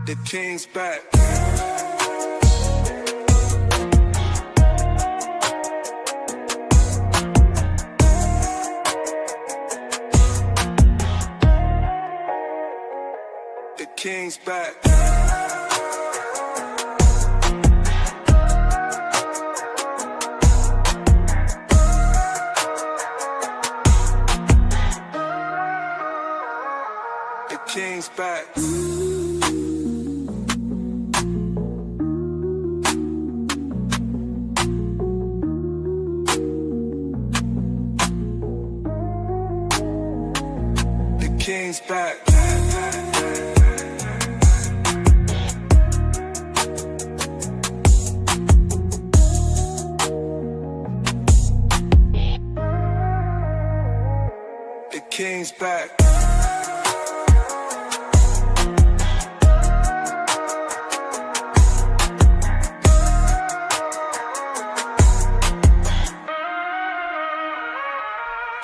The king's back. The king's back. The king's back. The king's back.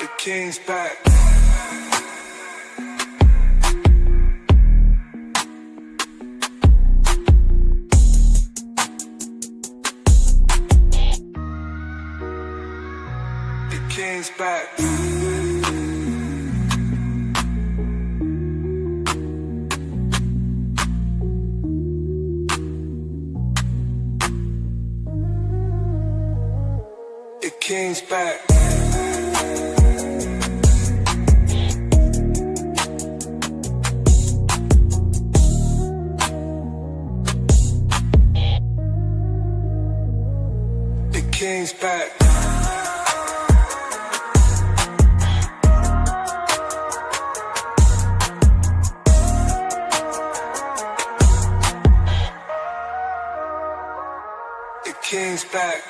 The king's back. The king's back. The king's back. The king's back. The king's back. The king's back. The king's back.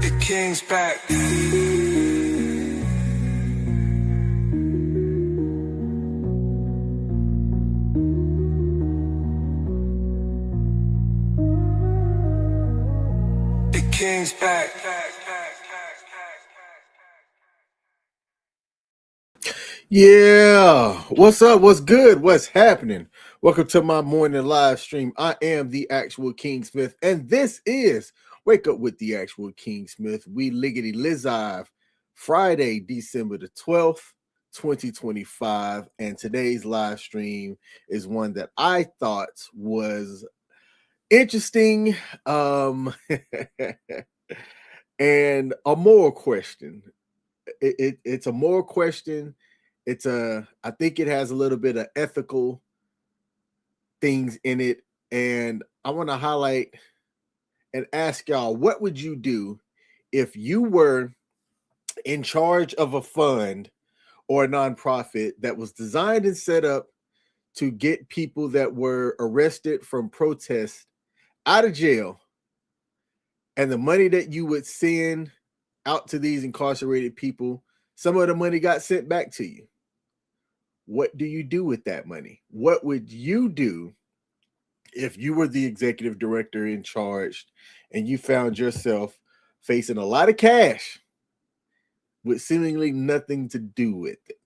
The king's back. Yeah, what's up? What's good? What's happening? Welcome to my morning live stream. I am the actual King Smith, and this is Wake Up with the Actual King Smith. We liggity live Friday, December the 12th, 2025. And today's live stream is one that I thought was interesting and a moral question. It's a moral question. I think it has a little bit of ethical things in it. And I want to highlight and ask y'all, what would you do if you were in charge of a fund or a nonprofit that was designed and set up to get people that were arrested from protests out of jail, and the money that you would send out to these incarcerated people, some of the money got sent back to you? What do you do with that money? What would you do if you were the executive director in charge and you found yourself facing a lot of cash with seemingly nothing to do with it?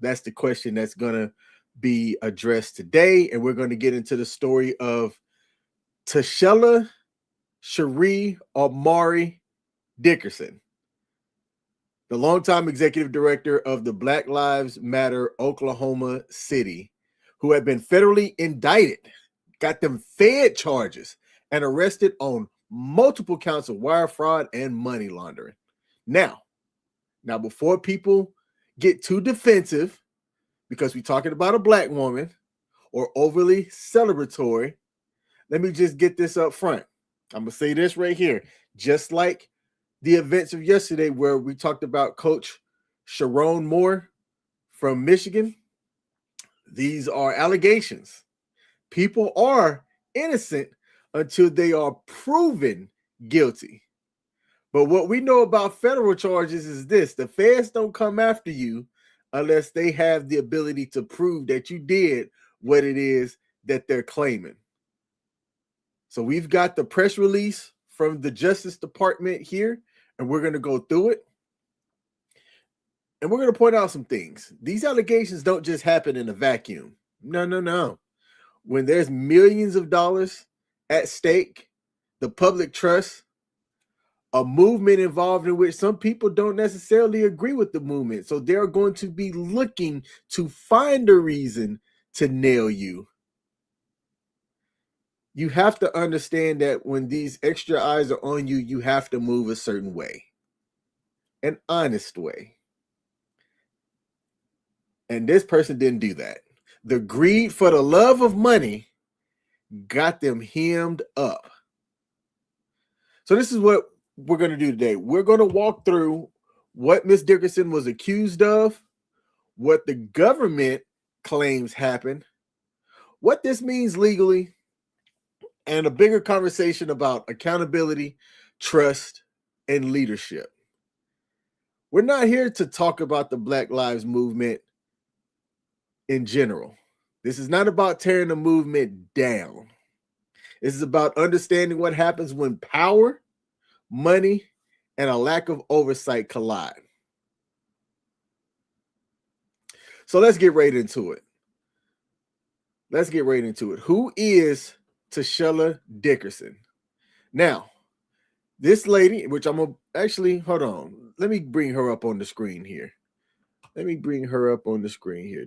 That's the question that's going to be addressed today. And we're going to get into the story of Tashella Sheri Amore Dickerson, the longtime executive director of the Black Lives Matter Oklahoma City, who had been federally indicted, got them fed charges, and arrested on multiple counts of wire fraud and money laundering. Now, before people get too defensive, because we're talking about a black woman or overly celebratory, let me just get this up front. I'm going to say this right here. Just like the events of yesterday where we talked about Coach Sharon Moore from Michigan, these are allegations. People are innocent until they are proven guilty. But what we know about federal charges is this: the feds don't come after you unless they have the ability to prove that you did what it is that they're claiming. So we've got the press release from the Justice Department here, and we're going to go through it. And we're going to point out some things. These allegations don't just happen in a vacuum. No. When there's millions of dollars at stake, the public trust, a movement involved in which some people don't necessarily agree with the movement. So they're going to be looking to find a reason to nail you. You have to understand that when these extra eyes are on you, you have to move a certain way, an honest way. And this person didn't do that. The greed for the love of money got them hemmed up. So this is what we're going to do today. We're going to walk through what Ms. Dickerson was accused of, what the government claims happened, what this means legally, and a bigger conversation about accountability, trust, and leadership. We're not here to talk about the Black Lives Movement in general. This is not about tearing the movement down. This is about understanding what happens when power, money, and a lack of oversight collide. So let's get right into it. Who is Tashella Dickerson? Now, this lady, which I'm going to actually, hold on. Let me bring her up on the screen here.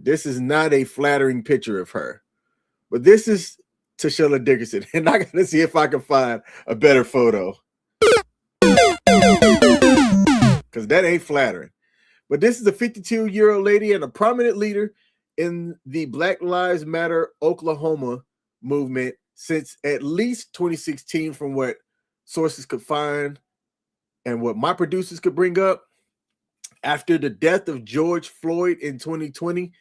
This is not a flattering picture of her, but this is Tashella Dickerson. And I got to see if I can find a better photo, because that ain't flattering. But this is a 52-year-old lady and a prominent leader in the Black Lives Matter Oklahoma movement since at least 2016, from what sources could find and what my producers could bring up. After the death of George Floyd in 2020,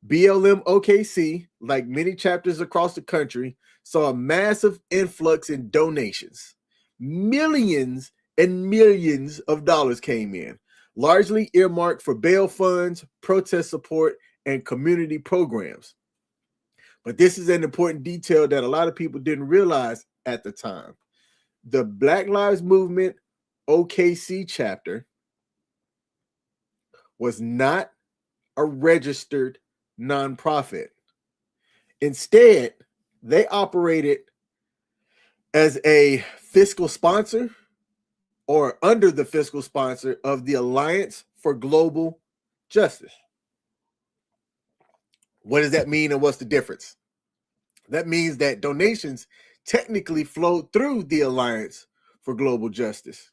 BLM OKC, like many chapters across the country, saw a massive influx in donations. Millions and millions of dollars came in, largely earmarked for bail funds, protest support, and community programs. But this is an important detail that a lot of people didn't realize at the time. The Black Lives Movement OKC chapter was not a registered nonprofit. Instead, they operated as a fiscal sponsor or under the fiscal sponsor of the Alliance for Global Justice. What does that mean, and what's the difference? That means that donations technically flowed through the Alliance for Global Justice,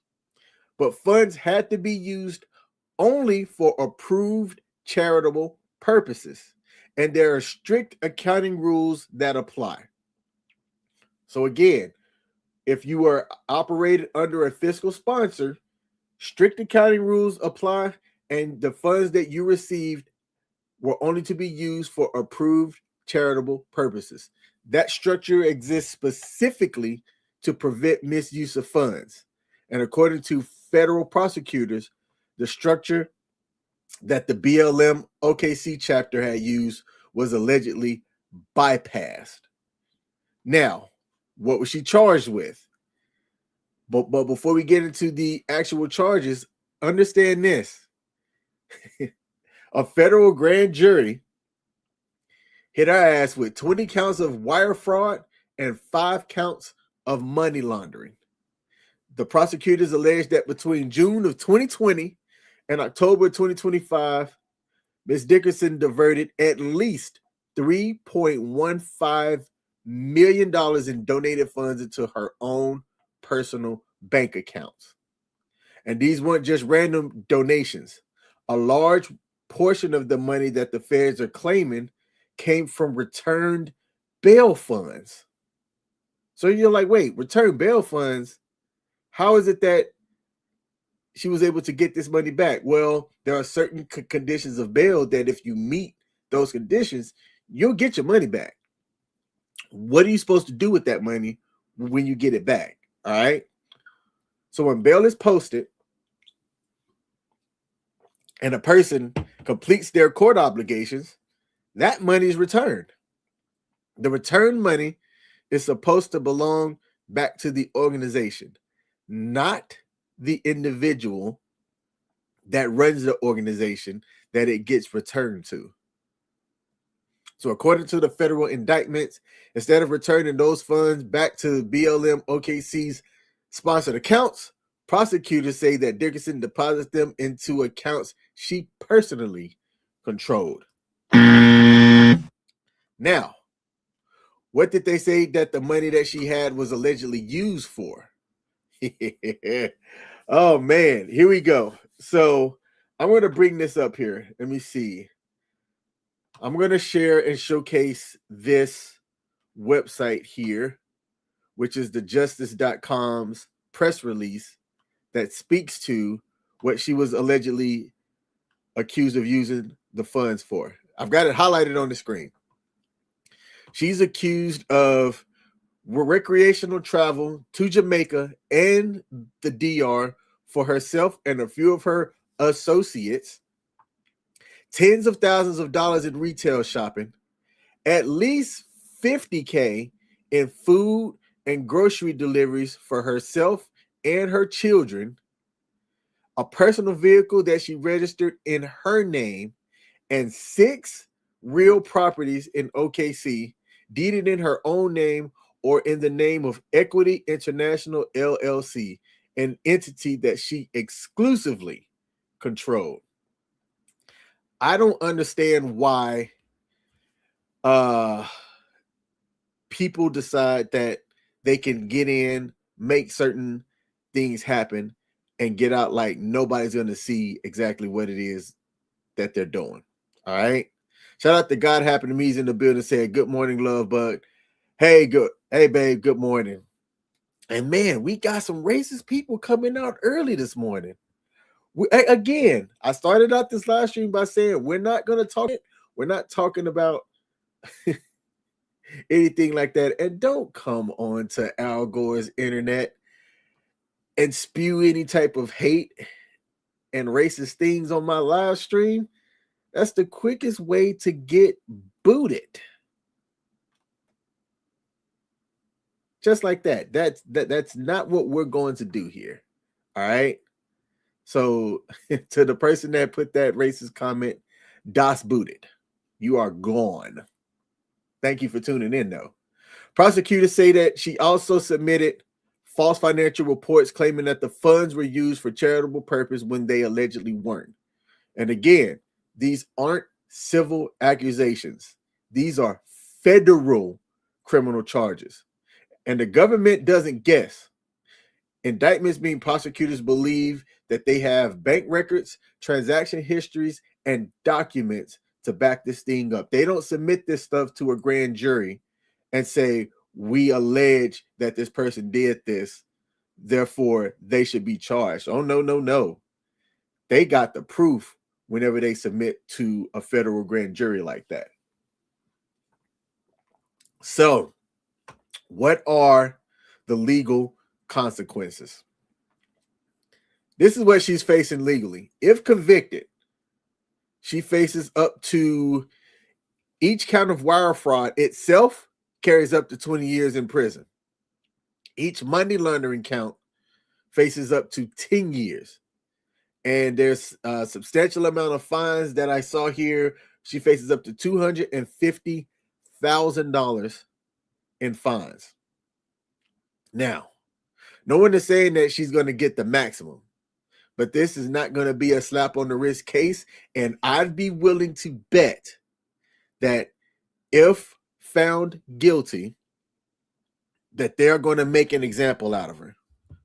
but funds had to be used only for approved charitable purposes, and there are strict accounting rules that apply. So again, if you are operated under a fiscal sponsor, strict accounting rules apply, and the funds that you received were only to be used for approved charitable purposes. That structure exists specifically to prevent misuse of funds. And according to federal prosecutors, the structure that the BLM OKC chapter had used was allegedly bypassed. Now, what was she charged with? But before we get into the actual charges, understand this. A federal grand jury hit our ass with 20 counts of wire fraud and 5 counts of money laundering. The prosecutors alleged that between June of 2020 and October 2025, Ms. Dickerson diverted at least $3.15 million in donated funds into her own personal bank accounts. And these weren't just random donations. A large portion of the money that the feds are claiming came from returned bail funds. So you're like, wait, returned bail funds? How is it that she was able to get this money back? Well, there are certain conditions of bail that if you meet those conditions, you'll get your money back. What are you supposed to do with that money when you get it back? All right. So when bail is posted and a person completes their court obligations, that money is returned. The returned money is supposed to belong back to the organization. not the individual that runs the organization that it gets returned to. So according to the federal indictments, instead of returning those funds back to BLM OKC's sponsored accounts, prosecutors say that Dickerson deposits them into accounts she personally controlled. Now, what did they say that the money that she had was allegedly used for? Oh, man, here we go. So I'm going to bring this up here. Let me see. I'm going to share and showcase this website here, which is the justice.com's press release that speaks to what she was allegedly accused of using the funds for. I've got it highlighted on the screen. She's accused of recreational travel to Jamaica and the DR for herself and a few of her associates, tens of thousands of dollars in retail shopping, at least $50K in food and grocery deliveries for herself and her children, a personal vehicle that she registered in her name, and 6 real properties in OKC deeded in her own name or in the name of Equity International LLC, an entity that she exclusively controlled. I don't understand why people decide that they can get in, make certain things happen, and get out like nobody's going to see exactly what it is that they're doing. All right. Shout out to God Happened to Me's in the building, said, good morning, love bug. Hey, babe, good morning. And man, we got some racist people coming out early this morning. Again, I started out this live stream by saying we're not going to talk it. We're not talking about anything like that. And don't come on to Al Gore's internet and spew any type of hate and racist things on my live stream. That's the quickest way to get booted. Just like that. That's not what we're going to do here. All right. So to the person that put that racist comment, das booted. You are gone. Thank you for tuning in, though. Prosecutors say that she also submitted false financial reports claiming that the funds were used for charitable purpose when they allegedly weren't. And again, these aren't civil accusations. These are federal criminal charges. And the government doesn't guess. Indictments mean prosecutors believe that they have bank records, transaction histories, and documents to back this thing up. They don't submit this stuff to a grand jury and say, we allege that this person did this, therefore they should be charged. Oh, no. They got the proof whenever they submit to a federal grand jury like that. So, what are the legal consequences? This is what she's facing legally. If convicted, she faces up to, each count of wire fraud itself carries up to 20 years in prison. Each money laundering count faces up to 10 years. And there's a substantial amount of fines that I saw here. She faces up to $250,000 in fines. Now, no one is saying that she's going to get the maximum, but this is not going to be a slap on the wrist case. And I'd be willing to bet that if found guilty, that they're going to make an example out of her,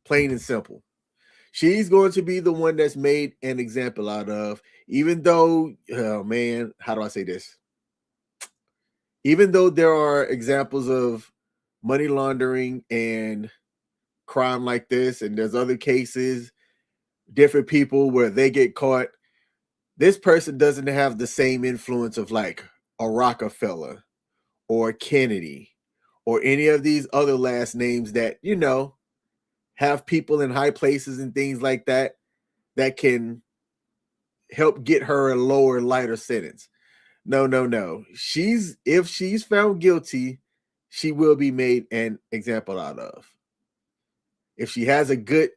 plain and simple. She's going to be the one that's made an example out of, even though, oh man, how do I say this? Even though there are examples of money laundering and crime like this, and there's other cases, different people where they get caught, this person doesn't have the same influence of like a Rockefeller or Kennedy or any of these other last names that, you know, have people in high places and things like that that can help get her a lower, lighter sentence. No. If she's found guilty, she will be made an example out of. if she has a good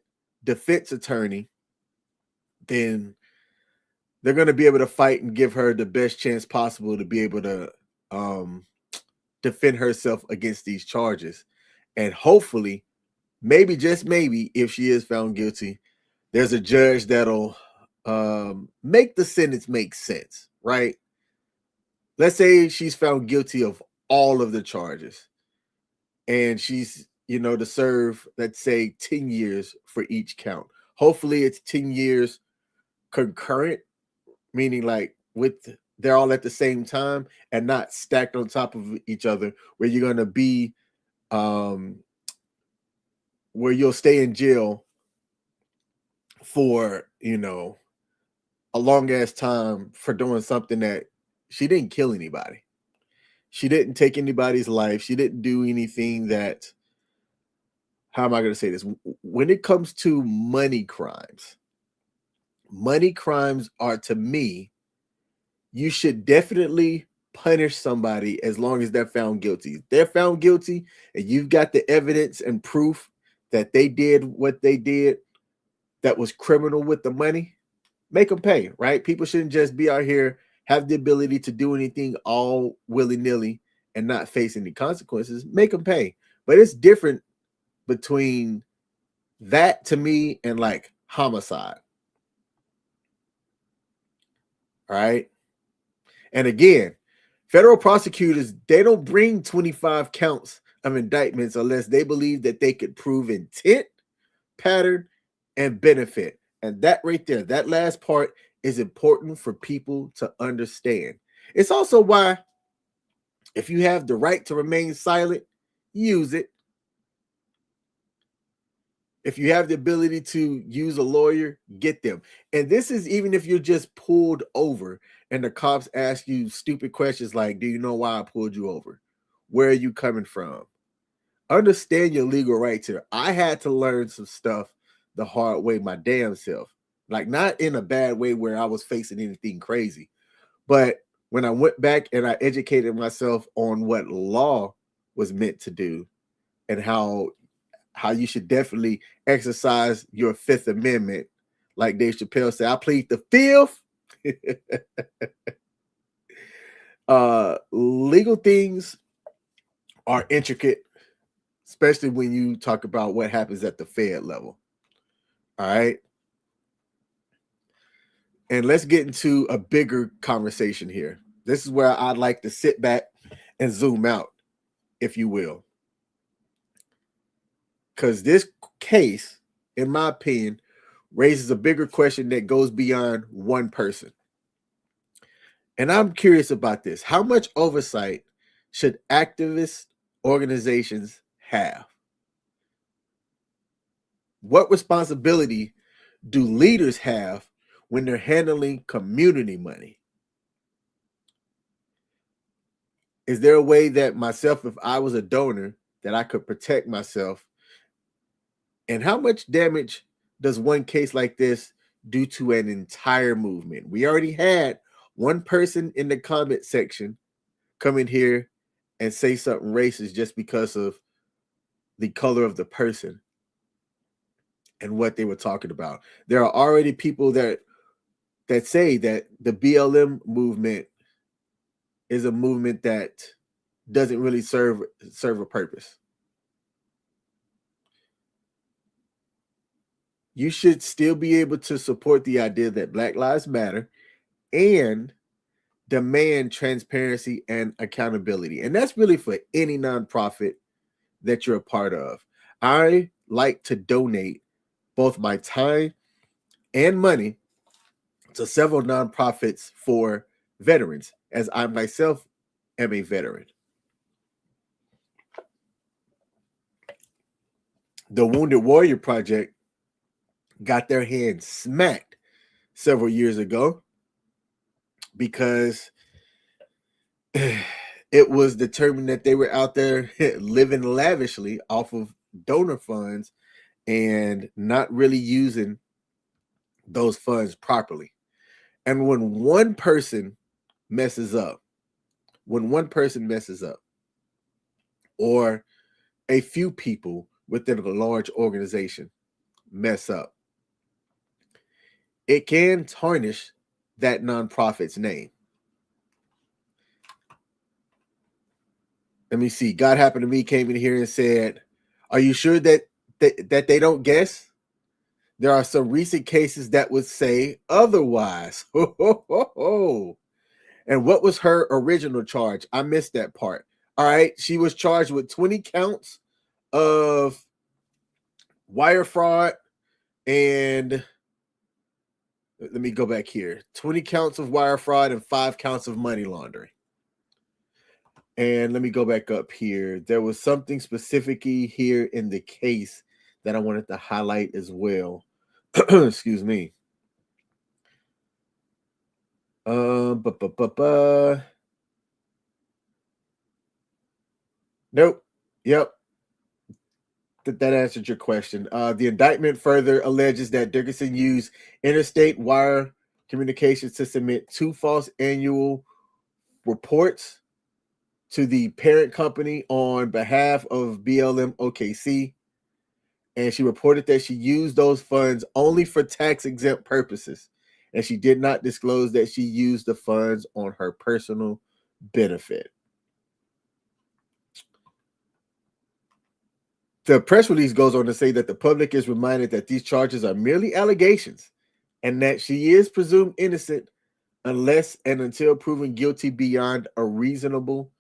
defense attorney, then they're going to be able to fight and give her the best chance possible to be able to defend herself against these charges. And hopefully, maybe, just maybe, if she is found guilty, there's a judge that'll make the sentence make sense, right? Let's say she's found guilty of all of the charges and she's, to serve, let's say, 10 years for each count. Hopefully it's 10 years concurrent, meaning like they're all at the same time and not stacked on top of each other, where you're going to be, where you'll stay in jail for, a long ass time for doing something that she didn't kill anybody. She didn't take anybody's life. She didn't do anything that, how am I going to say this? When it comes to money crimes are, to me, you should definitely punish somebody as long as they're found guilty. If they're found guilty and you've got the evidence and proof that they did what they did that was criminal with the money, make them pay, right? People shouldn't just be out here, have the ability to do anything all willy-nilly and not face any consequences. Make them pay. But it's different between that, to me, and like homicide. All right. And again, federal prosecutors, they don't bring 25 counts of indictments unless they believe that they could prove intent, pattern, and benefit. And that right there, that last part, is important for people to understand. It's also why, if you have the right to remain silent, use it. If you have the ability to use a lawyer, get them. And this is even if you're just pulled over and the cops ask you stupid questions like, do you know why I pulled you over? Where are you coming from? Understand your legal rights here. I had to learn some stuff the hard way, my damn self. Like, not in a bad way where I was facing anything crazy, but when I went back and I educated myself on what law was meant to do and how you should definitely exercise your Fifth Amendment. Like Dave Chappelle said, I plead the fifth. Legal things are intricate, especially when you talk about what happens at the Fed level. All right. And let's get into a bigger conversation here. This is where I'd like to sit back and zoom out, if you will. Because this case, in my opinion, raises a bigger question that goes beyond one person. And I'm curious about this. How much oversight should activist organizations have? What responsibility do leaders have when they're handling community money? Is there a way that myself, if I was a donor, that I could protect myself? And how much damage does one case like this do to an entire movement? We already had one person in the comment section come in here and say something racist just because of the color of the person and what they were talking about. There are already people that say that the BLM movement is a movement that doesn't really serve a purpose. You should still be able to support the idea that Black Lives Matter and demand transparency and accountability. And that's really for any nonprofit that you're a part of. I like to donate both my time and money to several nonprofits for veterans, as I myself am a veteran. The Wounded Warrior Project got their hands smacked several years ago because it was determined that they were out there living lavishly off of donor funds and not really using those funds properly. And when one person messes up, or a few people within a large organization mess up, it can tarnish that nonprofit's name. Let me see. God Happened to Me came in here and said, are you sure that they don't guess? There are some recent cases that would say otherwise. And what was her original charge? I missed that part. All right. She was charged with 20 counts of wire fraud and let me go back here. 20 counts of wire fraud and 5 counts of money laundering. And let me go back up here. There was something specifically here in the case that I wanted to highlight as well. Excuse me. Nope. Yep. That answered your question. The indictment further alleges that Dickerson used interstate wire communications to submit 2 false annual reports to the parent company on behalf of BLM OKC. And she reported that she used those funds only for tax-exempt purposes. And she did not disclose that she used the funds on her personal benefit. The press release goes on to say that the public is reminded that these charges are merely allegations and that she is presumed innocent unless and until proven guilty beyond a reasonable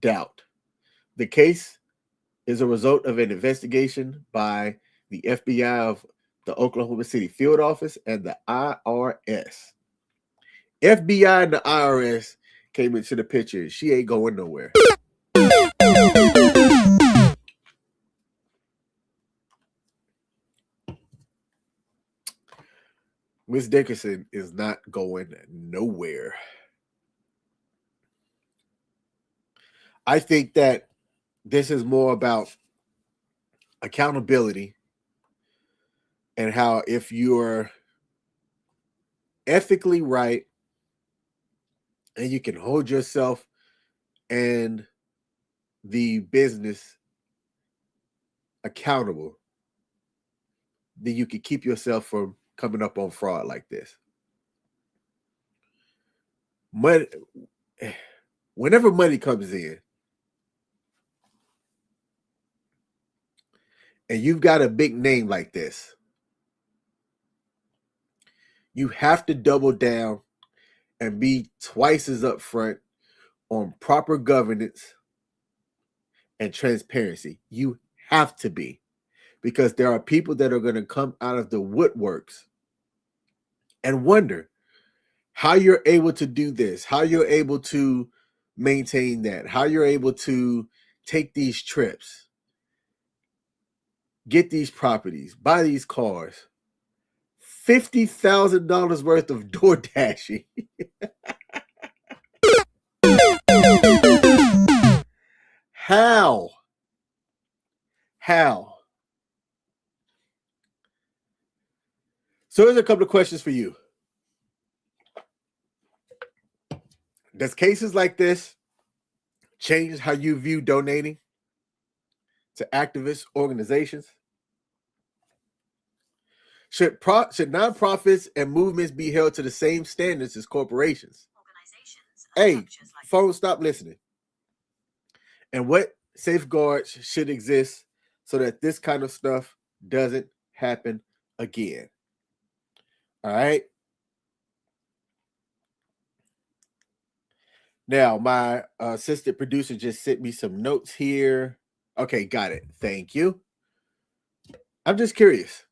doubt. The case is a result of an investigation by the FBI of the Oklahoma City field office and the IRS. FBI and the IRS came into the picture. She ain't going nowhere. Miss Dickerson is not going nowhere. I think that this is more about accountability and how if you're ethically right and you can hold yourself and the business accountable, then you can keep yourself from coming up on fraud like this. Whenever money comes in and you've got a big name like this, you have to double down and be twice as upfront on proper governance and transparency. You have to be, because there are people that are going to come out of the woodworks and wonder how you're able to do this, how you're able to maintain that, how you're able to take these trips, get these properties, buy these cars, $50,000 worth of door dashing. How? So there's a couple of questions for you. Does cases like this change how you view donating to activist organizations? Should nonprofits and movements be held to the same standards as corporations? Hey, phone, stop listening. And what safeguards should exist so that this kind of stuff doesn't happen again? All right. Now, my assistant producer just sent me some notes here. Okay, got it. Thank you. I'm just curious.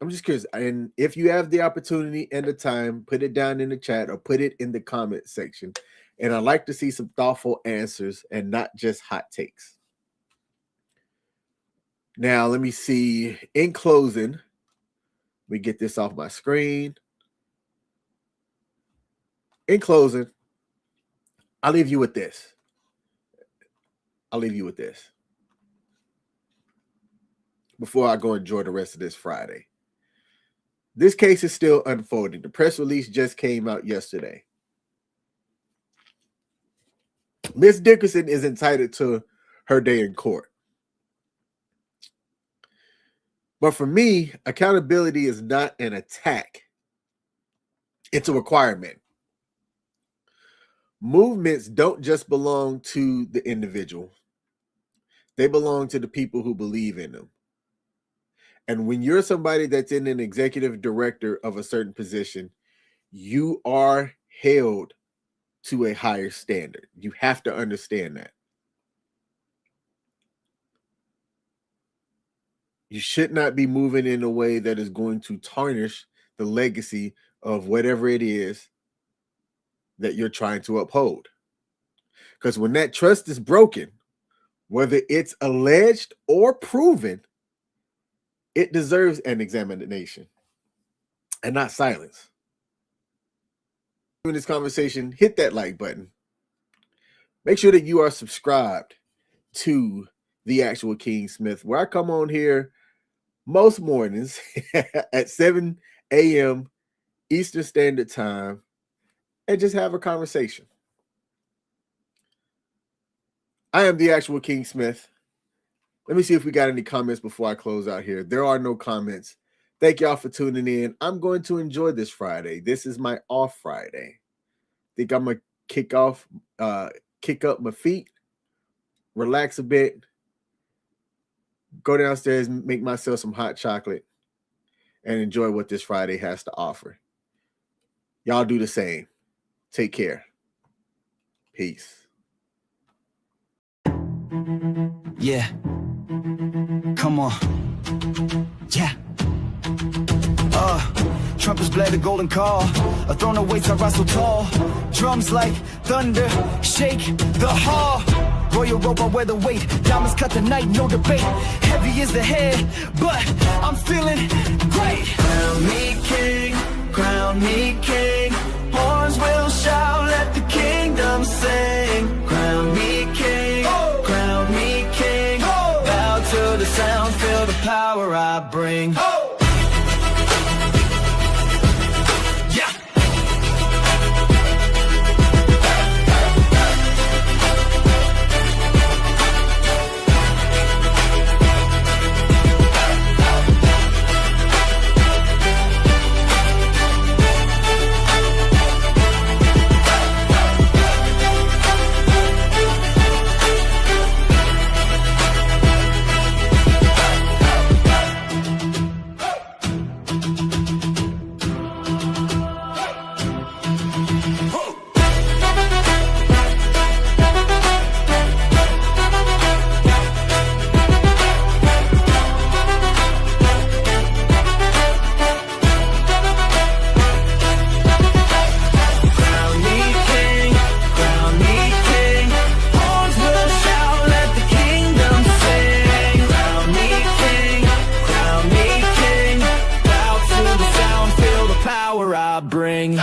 And if you have the opportunity and the time, put it down in the chat or put it in the comment section. And I'd like to see some thoughtful answers and not just hot takes. Now, let me see. In closing, let me get this off my screen. In closing, I'll leave you with this. Before I go enjoy the rest of this Friday. This case is still unfolding. The press release just came out yesterday. Miss Dickerson is entitled to her day in court. But for me, accountability is not an attack. It's a requirement. Movements don't just belong to the individual. They belong to the people who believe in them. And when you're somebody that's in an executive director of a certain position, you are held to a higher standard. You have to understand that. You should not be moving in a way that is going to tarnish the legacy of whatever it is that you're trying to uphold. Because when that trust is broken, whether it's alleged or proven, it deserves an examination and not silence. In this conversation, hit that like button. Make sure that you are subscribed to The Actual King Smith, where I come on here most mornings at 7 a.m. Eastern Standard Time and just have a conversation. I am The Actual King Smith. Let me see if we got any comments before I close out here. There are no comments. Thank y'all for tuning in. I'm going to enjoy this Friday. This is my off Friday. Think I'm going to kick up my feet, relax a bit, go downstairs, make myself some hot chocolate, and enjoy what this Friday has to offer. Y'all do the same. Take care. Peace. Yeah. Come on. Yeah. Trumpets blare the golden call. A throne awaits, I rise so tall. Drums like thunder, shake the hall. Royal robe, I wear the weight. Diamonds cut the night, no debate. Heavy is the head, but I'm feeling great. Crown me king, crown me king. Horns will shout, let the kingdom sing. Crown me king, crown me king. Bow to the sound, feel the power I bring. I bring.